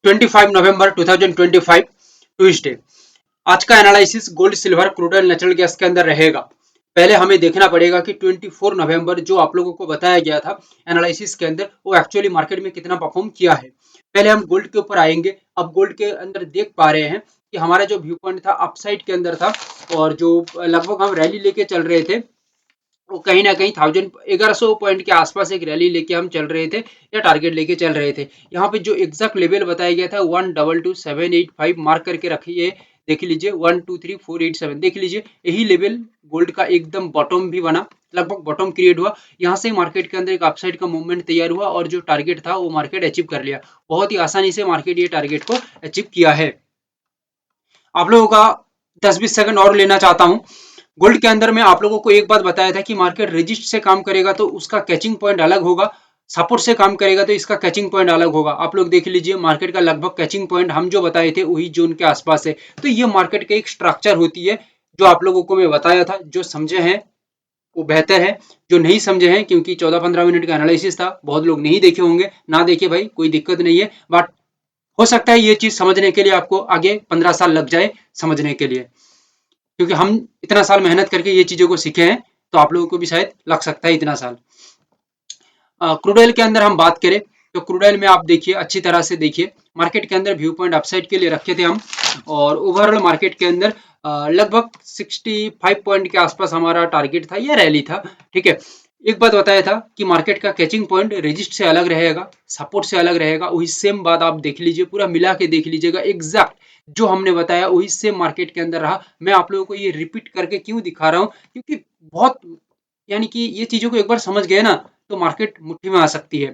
25 नवंबर 2025 Tuesday. आज का analysis gold silver crude oil natural gas के अंदर रहेगा। पहले हमें देखना पड़ेगा कि 24 नवंबर जो आप लोगों को बताया गया था एनालिसिस के अंदर वो एक्चुअली मार्केट में कितना परफॉर्म किया है। पहले हम गोल्ड के ऊपर आएंगे। अब गोल्ड के अंदर देख पा रहे हैं कि हमारा जो व्यू पॉइंट था अपसाइड के अंदर था और जो लगभग हम रैली लेके चल रहे थे वो कहीं ना कहीं 1100 पॉइंट के आसपास एक रैली लेके हम चल रहे थे या टारगेट लेके चल रहे थे। यहाँ पे जो एग्जैक्ट लेवल बताया गया था 122785 मार्क करके रखिए। देख लीजिए 123487 देख लीजिए यही लेवल गोल्ड का एकदम बॉटम भी बना, लगभग बॉटम क्रिएट हुआ। यहाँ से मार्केट के अंदर एक अपसाइड का मूवमेंट तैयार हुआ और जो टारगेट था वो मार्केट अचीव कर लिया। बहुत ही आसानी से मार्केट ये टारगेट को अचीव किया है। आप लोगों का 10-20 सेकंड और लेना चाहता हूँ। गोल्ड के अंदर में आप लोगों को एक बात बताया था कि मार्केट रेजिस्ट से काम करेगा तो उसका कैचिंग पॉइंट अलग होगा, सपोर्ट से काम करेगा तो इसका कैचिंग पॉइंट अलग होगा। आप लोग देख लीजिए मार्केट का लगभग कैचिंग पॉइंट हम जो बताए थे वही जोन के आसपास है। तो ये मार्केट का एक स्ट्रक्चर होती है जो आप लोगों को मैं बताया था। जो समझे हैं वो बेहतर है, जो नहीं समझे हैं क्योंकि 14-15 मिनट का एनालिसिस था, बहुत लोग नहीं देखे होंगे, ना देखे भाई कोई दिक्कत नहीं है। बट हो सकता है ये चीज समझने के लिए आपको आगे 15 साल लग जाए समझने के लिए, क्योंकि हम इतना साल मेहनत करके ये चीजों को सीखे हैं तो आप लोगों को भी शायद लग सकता है इतना साल। क्रूड ऑयल के अंदर हम बात करें तो क्रूड ऑयल में आप देखिए अच्छी तरह से देखिए मार्केट के अंदर व्यू पॉइंट अपसाइड के लिए रखे थे हम और ओवरऑल मार्केट के अंदर लगभग 65 पॉइंट के आसपास हमारा टारगेट था या रैली था। ठीक है, एक बात बताया था कि मार्केट का कैचिंग पॉइंट रेजिस्ट से अलग रहेगा, सपोर्ट से अलग रहेगा। वही सेम बात आप देख लीजिए, पूरा मिला के देख लीजिएगा, एग्जैक्ट जो हमने बताया वही सेम मार्केट के अंदर रहा। मैं आप लोगों को ये रिपीट करके क्यों दिखा रहा हूँ, क्योंकि बहुत यानी कि ये चीजों को एक बार समझ गए ना तो मार्केट मुट्ठी में आ सकती है।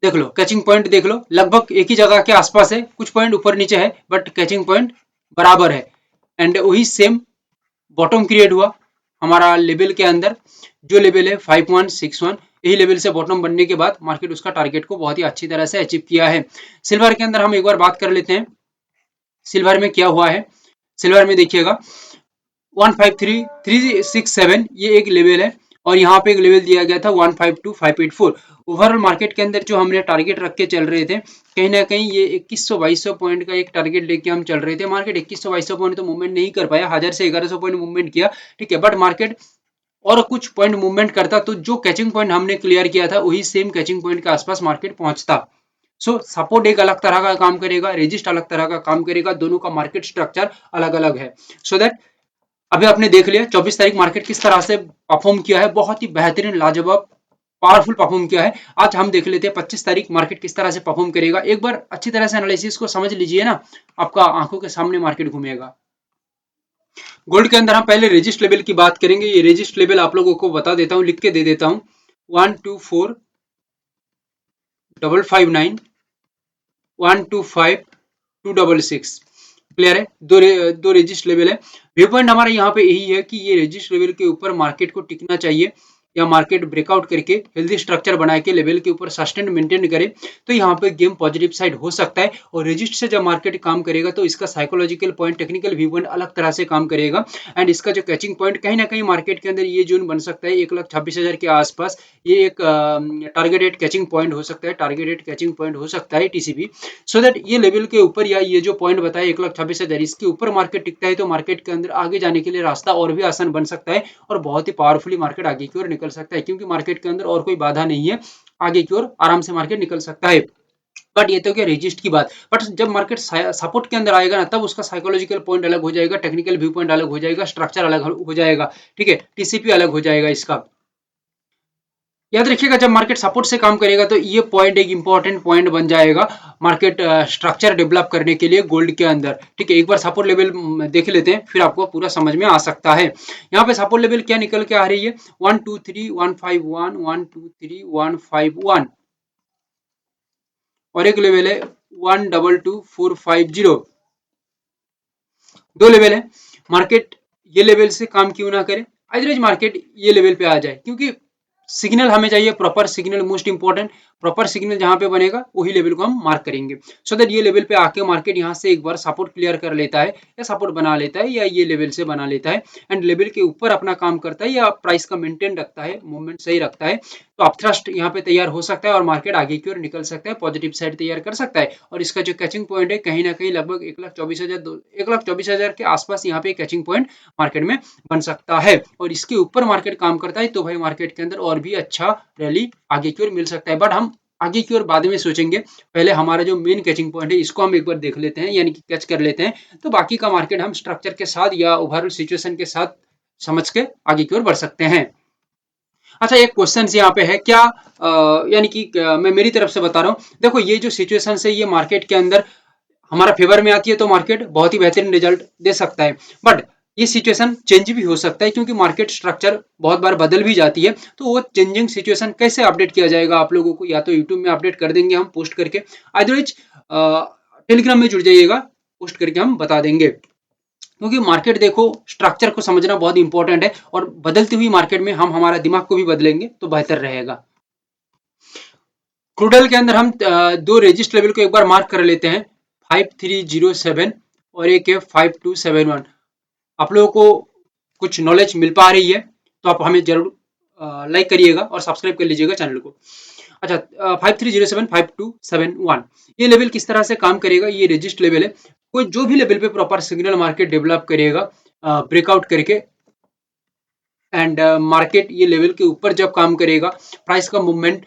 देख लो कैचिंग पॉइंट, देख लो लगभग एक ही जगह के आसपास है, कुछ पॉइंट ऊपर नीचे है बट कैचिंग पॉइंट बराबर है। एंड वही सेम बॉटम क्रिएट हुआ हमारा लेवल के अंदर, जो लेवल है 5161। यही लेवल से बॉटम बनने के बाद मार्केट उसका टारगेट को बहुत ही अच्छी तरह से अचीव किया है। सिल्वर के अंदर हम एक बार बात कर लेते हैं सिल्वर में क्या हुआ है। सिल्वर में देखिएगा 153367 ये एक लेवल है और यहाँ पे एक लेवल दिया गया था 152584। ओवरऑल मार्केट के अंदर जो हमने टारगेट रख के चल रहे थे कहीं ना कहीं ये 2100-2200 पॉइंट का एक टारगेट लेके हम चल रहे थे। मार्केट 2100-2200 पॉइंट तो मूवमेंट नहीं कर पाया, 1000 से 1100 पॉइंट मूवमेंट किया। ठीक है, बट मार्केट और कुछ पॉइंट मूवमेंट करता तो जो कैचिंग पॉइंट हमने क्लियर किया था वही सेम कैचिंग पॉइंट के आसपास मार्केट पहुंचता। सो सपोर्ट एक अलग तरह का काम करेगा, रेजिस्ट अलग तरह का काम करेगा, दोनों का मार्केट स्ट्रक्चर अलग अलग है। सो दैट अभी आपने देख लिया 24 तारीख मार्केट किस तरह से परफॉर्म किया है, बहुत ही बेहतरीन लाजवाब पावरफुल परफॉर्म किया है। आज हम देख लेते हैं 25 तारीख मार्केट किस तरह से परफॉर्म करेगा। एक बार अच्छी तरह से एनालिसिस को समझ लीजिए ना, आपका आंखों के सामने मार्केट घूमेगा। गोल्ड के अंदर हम पहले रेजिस्ट लेवल की बात करेंगे। ये रेजिस्ट लेवल आप लोगों को बता देता हूं, लिख के दे देता हूं 124559 125266। क्लियर है, दो रेजिस्ट लेवल है। व्यू पॉइंट हमारा यहाँ पे यही है कि ये रेजिस्ट लेवल के ऊपर मार्केट को टिकना चाहिए या मार्केट ब्रेकआउट करके हेल्दी स्ट्रक्चर बना के लेवल के ऊपर सस्टेन मेंटेन करे तो यहाँ पे गेम पॉजिटिव साइड हो सकता है। और रेजिस्ट से जब मार्केट काम करेगा तो इसका psychological point, technical view point अलग तरह से काम करेगा। एंड इसका जो कैचिंग पॉइंट कहीं ना कहीं मार्केट के अंदर ये जोन बन सकता है 1,26,000 के आसपास। ये एक टारगेटेड कैचिंग पॉइंट हो सकता है, टारगेटेड कैचिंग पॉइंट हो सकता है टीसीपी। सो दैट ये लेवल के ऊपर या ये जो पॉइंट बताया 1,26,000 इसके ऊपर मार्केट टिकता है तो मार्केट के अंदर आगे जाने के लिए रास्ता और भी आसान बन सकता है और बहुत ही पावरफुली मार्केट आगे की ओर निकल सकता है, क्योंकि मार्केट के अंदर और कोई बाधा नहीं है, आगे की ओर आराम से मार्केट निकल सकता है। बट ये तो क्या रेजिस्ट की बात, बट जब मार्केट सपोर्ट के अंदर आएगा ना तब उसका साइकोलॉजिकल पॉइंट अलग हो जाएगा, टेक्निकल व्यू पॉइंट अलग हो जाएगा, स्ट्रक्चर अलग हो जाएगा। ठीक है, टीसीपी अलग हो जाएगा इसका। याद रखिएगा जब मार्केट सपोर्ट से काम करेगा तो ये पॉइंट एक इंपॉर्टेंट पॉइंट बन जाएगा मार्केट स्ट्रक्चर डेवलप करने के लिए गोल्ड के अंदर। ठीक है, एक बार सपोर्ट लेवल देख लेते हैं फिर आपको पूरा समझ में आ सकता है। यहाँ पे सपोर्ट लेवल क्या निकल के आ रही है 123,151 123,151 और एक लेवल है 122,450। दो लेवल है। मार्केट ये लेवल से काम क्यों ना करे, अदरवाइज मार्केट ये लेवल पे आ जाए, क्योंकि सिग्नल हमें चाहिए proper signal, most important proper signal जहां पे बनेगा वही लेवल को हम मार्क करेंगे, सो दैट ये लेवल पे आके मार्केट यहाँ से एक बार सपोर्ट क्लियर कर लेता है या सपोर्ट बना लेता है या ये लेवल से बना लेता है एंड लेवल के ऊपर अपना काम करता है या प्राइस का मेंटेन रखता है, मूवमेंट सही रखता है, तो अपथ्रस्ट यहाँ पे तैयार हो सकता है और मार्केट आगे की ओर निकल सकता है, पॉजिटिव साइड तैयार कर सकता है। और इसका जो कैचिंग पॉइंट है कहीं ना कहीं लगभग 1,24,000 के आसपास यहाँ पे कैचिंग पॉइंट मार्केट में बन सकता है और इसके ऊपर मार्केट काम करता है तो भाई मार्केट के अंदर और भी अच्छा रैली आगे की ओर मिल सकता है। बट हम आगे की ओर बाद में सोचेंगे, पहले हमारा जो मेन कैचिंग पॉइंट है इसको हम एक बार देख लेते हैं, यानी कि कैच कर लेते हैं, तो बाकी का मार्केट हम स्ट्रक्चर के साथ या ओवरऑल सिचुएशन के साथ समझ के आगे की ओर बढ़ सकते हैं। अच्छा, एक क्वेश्चन यहाँ पे है क्या, यानी कि मैं मेरी तरफ से बता रहा हूँ, देखो ये जो सिचुएशन है ये मार्केट के अंदर हमारा फेवर में आती है तो मार्केट बहुत ही बेहतरीन रिजल्ट दे सकता है, बट ये सिचुएशन चेंज भी हो सकता है क्योंकि मार्केट स्ट्रक्चर बहुत बार बदल भी जाती है, तो वो चेंजिंग सिचुएशन कैसे अपडेट किया जाएगा आप लोगों को, या तो यूट्यूब में अपडेट कर देंगे हम पोस्ट करके, अदरवाइज टेलीग्राम में जुड़ जाइएगा, पोस्ट करके हम बता देंगे, क्योंकि मार्केट देखो स्ट्रक्चर को समझना बहुत इंपॉर्टेंट है और बदलती हुई मार्केट में हम हमारा दिमाग को भी बदलेंगे तो बेहतर रहेगा। क्रूडल के अंदर हम दो रेजिस्ट लेवल को एक बार मार्क कर लेते हैं, 5307 और एक है 5271। आप लोगों को कुछ नॉलेज मिल पा रही है तो आप हमें जरूर लाइक करिएगा और सब्सक्राइब कर लीजिएगा चैनल को। अच्छा, 5307 5271 ये लेवल किस तरह से काम करेगा, ये रेजिस्ट लेवल है, कोई जो भी लेवल पे प्रॉपर सिग्नल मार्केट डेवलप करेगा ब्रेकआउट करके एंड मार्केट ये लेवल के ऊपर जब काम करेगा, प्राइस का मूवमेंट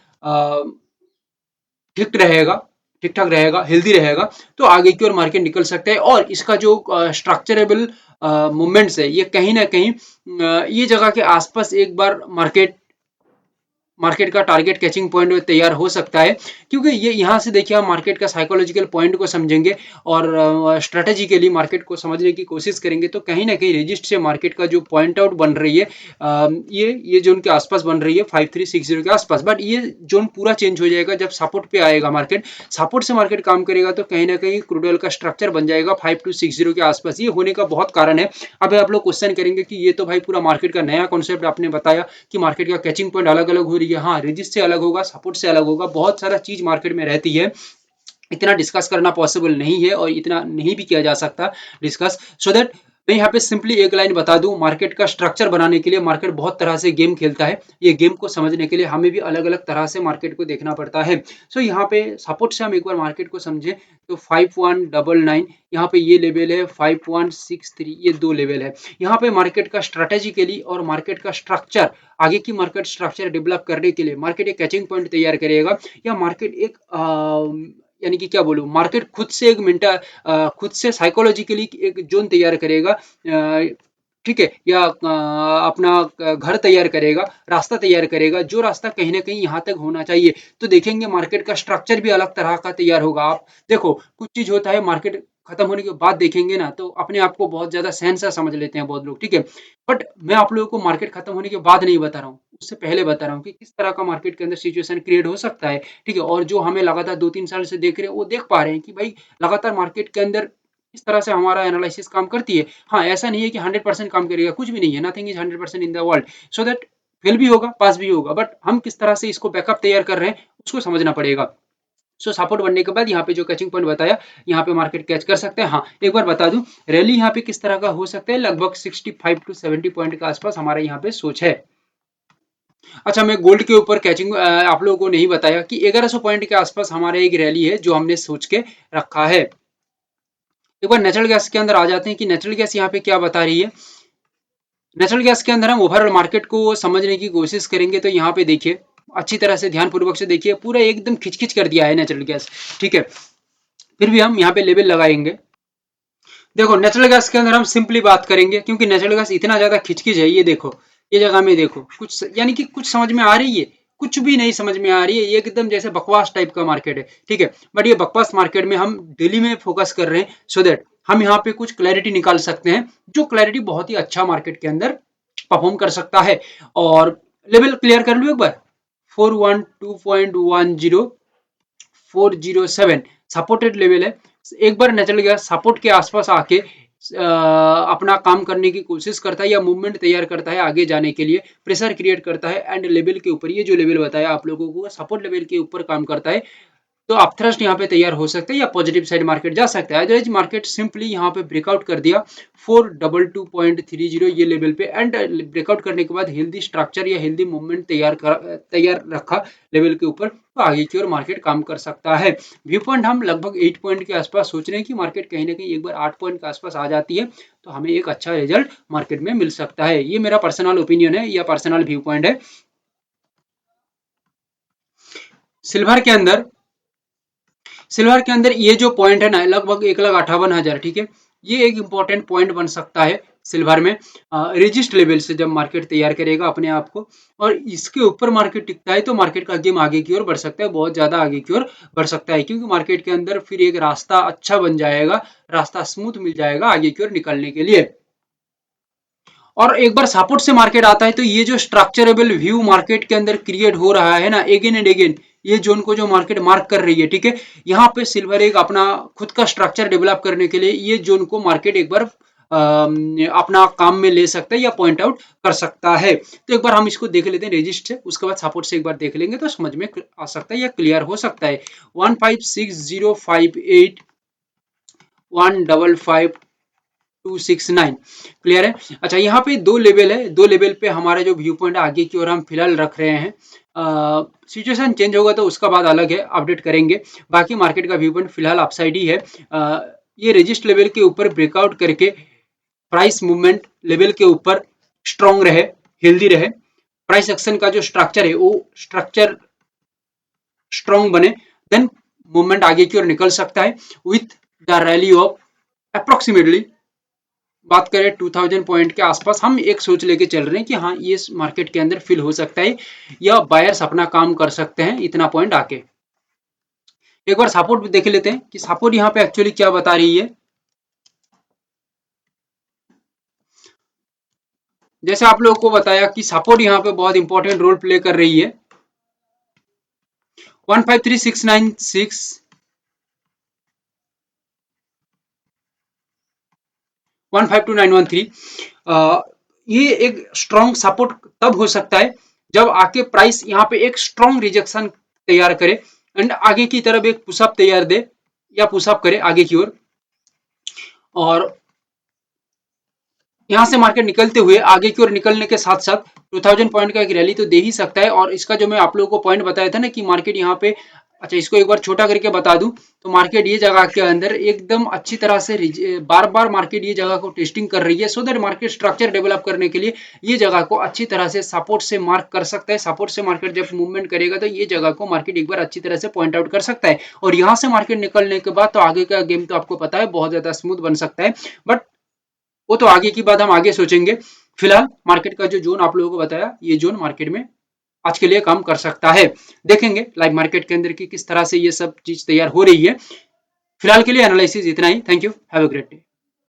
ठीक रहेगा, ठीक ठाक रहेगा, हेल्दी रहेगा, तो आगे की ओर मार्केट निकल सकता है। और इसका जो स्ट्रक्चरेबल मूवमेंट्स है ये कहीं ना कहीं ये जगह के आसपास एक बार मार्केट का टारगेट कैचिंग पॉइंट तैयार हो सकता है, क्योंकि ये यहाँ से देखिए हम मार्केट का साइकोलॉजिकल पॉइंट को समझेंगे और स्ट्रेटेजिकली मार्केट को समझने की कोशिश करेंगे, तो कहीं ना कहीं रेजिस्ट से मार्केट का जो पॉइंट आउट बन रही है ये जोन के आसपास बन रही है 5360 के आसपास, बट ये जोन पूरा चेंज हो जाएगा जब सपोर्ट पे आएगा मार्केट, सपोर्ट से मार्केट काम करेगा तो कहीं ना कहीं क्रूड ऑयल का स्ट्रक्चर बन जाएगा 5260 के आसपास। ये होने का बहुत कारण है। अब आप लोग क्वेश्चन करेंगे कि ये तो भाई पूरा मार्केट का नया कॉन्सेप्ट आपने बताया कि मार्केट का कैचिंग पॉइंट अलग अलग हो रही है, हाँ रेजिस्ट से अलग होगा, सपोर्ट से अलग होगा, बहुत सारा चीज मार्केट में रहती है, इतना डिस्कस करना पॉसिबल नहीं है और इतना नहीं भी किया जा सकता डिस्कस, सो दैट मैं यहाँ पे सिंपली एक लाइन बता दूं, मार्केट का स्ट्रक्चर बनाने के लिए मार्केट बहुत तरह से गेम खेलता है, ये गेम को समझने के लिए हमें भी अलग अलग तरह से मार्केट को देखना पड़ता है। सो यहाँ पे सपोर्ट से हम एक बार मार्केट को समझे तो 5199 यहाँ पे ये लेवल है, 5163 ये दो लेवल है, यहाँ पे मार्केट का स्ट्रेटेजिकली और मार्केट का स्ट्रक्चर आगे की मार्केट स्ट्रक्चर डेवलप करने के लिए मार्केट एक कैचिंग पॉइंट तैयार करेगा या मार्केट एक यानी कि क्या बोलूं, मार्केट खुद से एक खुद से साइकोलॉजिकली एक जोन तैयार करेगा, ठीक है, या अपना घर तैयार करेगा, रास्ता तैयार करेगा, जो रास्ता कहीं ना कहीं यहाँ तक होना चाहिए, तो देखेंगे मार्केट का स्ट्रक्चर भी अलग तरह का तैयार होगा। आप देखो कुछ चीज होता है मार्केट खत्म होने के बाद देखेंगे ना तो अपने आप को बहुत ज्यादा सहन सा समझ लेते हैं बहुत लोग, ठीक है, बट मैं आप लोगों को मार्केट खत्म होने के बाद नहीं बता रहा हूँ, उससे पहले बता रहा हूँ कि किस तरह का मार्केट के अंदर सिचुएशन क्रिएट हो सकता है, ठीक है, और जो हमें लगातार 2-3 साल से देख रहे हैं वो देख पा रहे हैं कि भाई लगातार मार्केट के अंदर इस तरह से हमारा एनालिसिस काम करती है। हाँ, ऐसा नहीं है कि 100% काम करेगा, कुछ भी नहीं है, nothing is 100% in the world, so that fell भी होगा पास भी होगा, बट हम किस तरह से इसको बैकअप तैयार कर रहे हैं उसको समझना पड़ेगा। सो सपोर्ट बनने के बाद यहाँ पे जो कैचिंग पॉइंट बताया यहाँ पे मार्केट कैच कर सकते हैं। हाँ, एक बार बता दूं रैली यहाँ पे किस तरह का हो सकता है, लगभग 65 to 70 पॉइंट के आसपास हमारा यहाँ पे सोच है। अच्छा, मैं गोल्ड के ऊपर कैचिंग आप लोगों को नहीं बताया कि 1100 पॉइंट के आसपास हमारा एक रैली है जो हमने सोच के रखा है। एक बार नेचुरल गैस के अंदर आ जाते हैं कि नेचुरल गैस यहाँ पे क्या बता रही है। नेचुरल गैस के अंदर हम ओवरऑल मार्केट को समझने की कोशिश करेंगे तो यहाँ पे देखिए अच्छी तरह से ध्यानपूर्वक से देखिए, पूरा एकदम खिंच कर दिया है नेचुरल गैस, ठीक है, फिर भी हम यहाँ पे लेवल लगाएंगे। देखो नेचुरल गैस के अंदर हम सिंपली बात करेंगे क्योंकि नेचुरल गैस इतना ज्यादा खिचखिच है, ये देखो ये जगह में देखो कुछ यानी कि कुछ समझ में आ रही है, कुछ भी नहीं समझ में आ रही है, ये एकदम जैसे बकवास टाइप का मार्केट है, ठीक है, बट ये बकवास मार्केट में हम डेली में फोकस कर रहे हैं सो दैट हम यहाँ पे कुछ क्लैरिटी निकाल सकते हैं, जो क्लैरिटी बहुत ही अच्छा मार्केट के अंदर परफॉर्म कर सकता है। और लेवल क्लियर कर लो एक बार, 412.10 407 सपोर्टेड लेवल है, एक बार नेचुरल गैस सपोर्ट के आसपास आके अपना काम करने की कोशिश करता है या मूवमेंट तैयार करता है आगे जाने के लिए, प्रेशर क्रिएट करता है एंड लेवल के ऊपर, ये जो लेवल बताया आप लोगों को सपोर्ट लेवल के ऊपर काम करता है, तो अपथ्रस्ट यहाँ पे तैयार हो सकता है या पॉजिटिव साइड मार्केट जा सकता है। अदरवाइज मार्केट सिंपली यहाँ पे ब्रेकआउट कर दिया 422.30 ये लेवल पे एंड ब्रेकआउट करने के बाद हेल्दी स्ट्रक्चर या हेल्दी मूवमेंट तैयार रखा लेवल के ऊपर, तो आगे की ओर मार्केट काम कर सकता है। व्यू पॉइंट हम लगभग 8 पॉइंट के आसपास सोच रहे हैं कि मार्केट कहीं ना कहीं एक बार 8 पॉइंट के आसपास आ जाती है तो हमें एक अच्छा रिजल्ट मार्केट में मिल सकता है। ये मेरा पर्सनल ओपिनियन है या पर्सनल व्यू पॉइंट है। सिल्वर के अंदर सिल्वर के अंदर ये जो पॉइंट है ना लगभग 1,58,000, ठीक है, ये एक इंपॉर्टेंट पॉइंट बन सकता है सिल्वर में रेजिस्ट लेवल से जब मार्केट तैयार करेगा अपने आप को और इसके ऊपर मार्केट टिकता है तो मार्केट का गेम आगे की ओर बढ़ सकता है, बहुत ज्यादा आगे की ओर बढ़ सकता है, क्योंकि मार्केट के अंदर फिर एक रास्ता अच्छा बन जाएगा, रास्ता स्मूथ मिल जाएगा आगे की ओर निकलने के लिए। और एक बार सपोर्ट से मार्केट आता है तो ये जो स्ट्रक्चरेबल व्यू मार्केट के अंदर क्रिएट हो रहा है ना अगेन एंड अगेन, ये जोन को जो मार्केट मार्क कर रही है, ठीक है, यहाँ पे सिल्वर एक अपना खुद का स्ट्रक्चर डेवलप करने के लिए ये जोन को मार्केट एक बार अपना काम में ले सकता है या पॉइंट आउट कर सकता है। तो एक बार हम इसको देख लेते हैं रेजिस्ट से, उसके बाद सपोर्ट से एक बार देख लेंगे तो समझ में आ सकता है या क्लियर हो सकता है। 156058 155269 क्लियर है। अच्छा यहाँ पे दो लेवल है, दो लेवल पे हमारा जो व्यू पॉइंट आगे की ओर हम फिलहाल रख रहे हैं, सिचुएशन चेंज होगा तो उसका बाद अलग है, अपडेट करेंगे। बाकी मार्केट का व्यू पॉइंट फिलहाल अपसाइड ही है। ये रेजिस्ट लेवल के ऊपर ब्रेकआउट करके प्राइस मूवमेंट लेवल के ऊपर स्ट्रॉन्ग रहे, हेल्दी रहे, प्राइस एक्शन का जो स्ट्रक्चर है वो स्ट्रक्चर स्ट्रॉन्ग बने, देन मूवमेंट आगे की ओर निकल सकता है with the rally of approximately बात करें 2000 पॉइंट के आसपास। हम एक सोच लेके चल रहे हैं कि हाँ ये मार्केट के अंदर फिल हो सकता है या बायर्स अपना काम कर सकते हैं इतना पॉइंट आके। एक बार सपोर्ट भी देख लेते हैं कि सपोर्ट यहाँ पे एक्चुअली क्या बता रही है। जैसे आप लोगों को बताया कि सपोर्ट यहाँ पे बहुत इंपॉर्टेंट रोल प्ले कर रही है। 153696 152913 ये एक स्ट्रॉन्ग सपोर्ट तब हो सकता है जब आके प्राइस यहाँ पे एक स्ट्रॉन्ग रिजेक्शन तैयार करे एंड आगे की तरफ एक पुशअप तैयार दे या पुशअप करे आगे की ओर, और यहाँ से मार्केट निकलते हुए आगे की ओर निकलने के साथ साथ 2000 पॉइंट का एक रैली तो दे ही सकता है। और इसका जो मैं आप लोगों को पॉइंट बताया था ना कि मार्केट यहाँ पे, अच्छा इसको एक बार छोटा करके बता दूं तो मार्केट ये जगह के अंदर एकदम अच्छी तरह से बार बार मार्केट ये जगह को टेस्टिंग कर रही है, so that market structure develop करने के लिए ये जगह को अच्छी तरह से सपोर्ट से मार्क कर सकता है। सपोर्ट से मार्केट जब मूवमेंट करेगा तो ये जगह को मार्केट एक बार अच्छी तरह से पॉइंट आउट कर सकता है और यहाँ से मार्केट निकलने के बाद तो आगे का गेम तो आपको पता है बहुत ज्यादा स्मूथ बन सकता है, बट वो तो आगे की बात हम आगे सोचेंगे। फिलहाल मार्केट का जो जोन आप लोगों को बताया ये जोन मार्केट में आज के लिए काम कर सकता है। देखेंगे लाइव मार्केट के अंदर की किस तरह से ये सब चीज तैयार हो रही है। फिलहाल के लिए एनालिसिस इतना ही। Thank you, have a great day.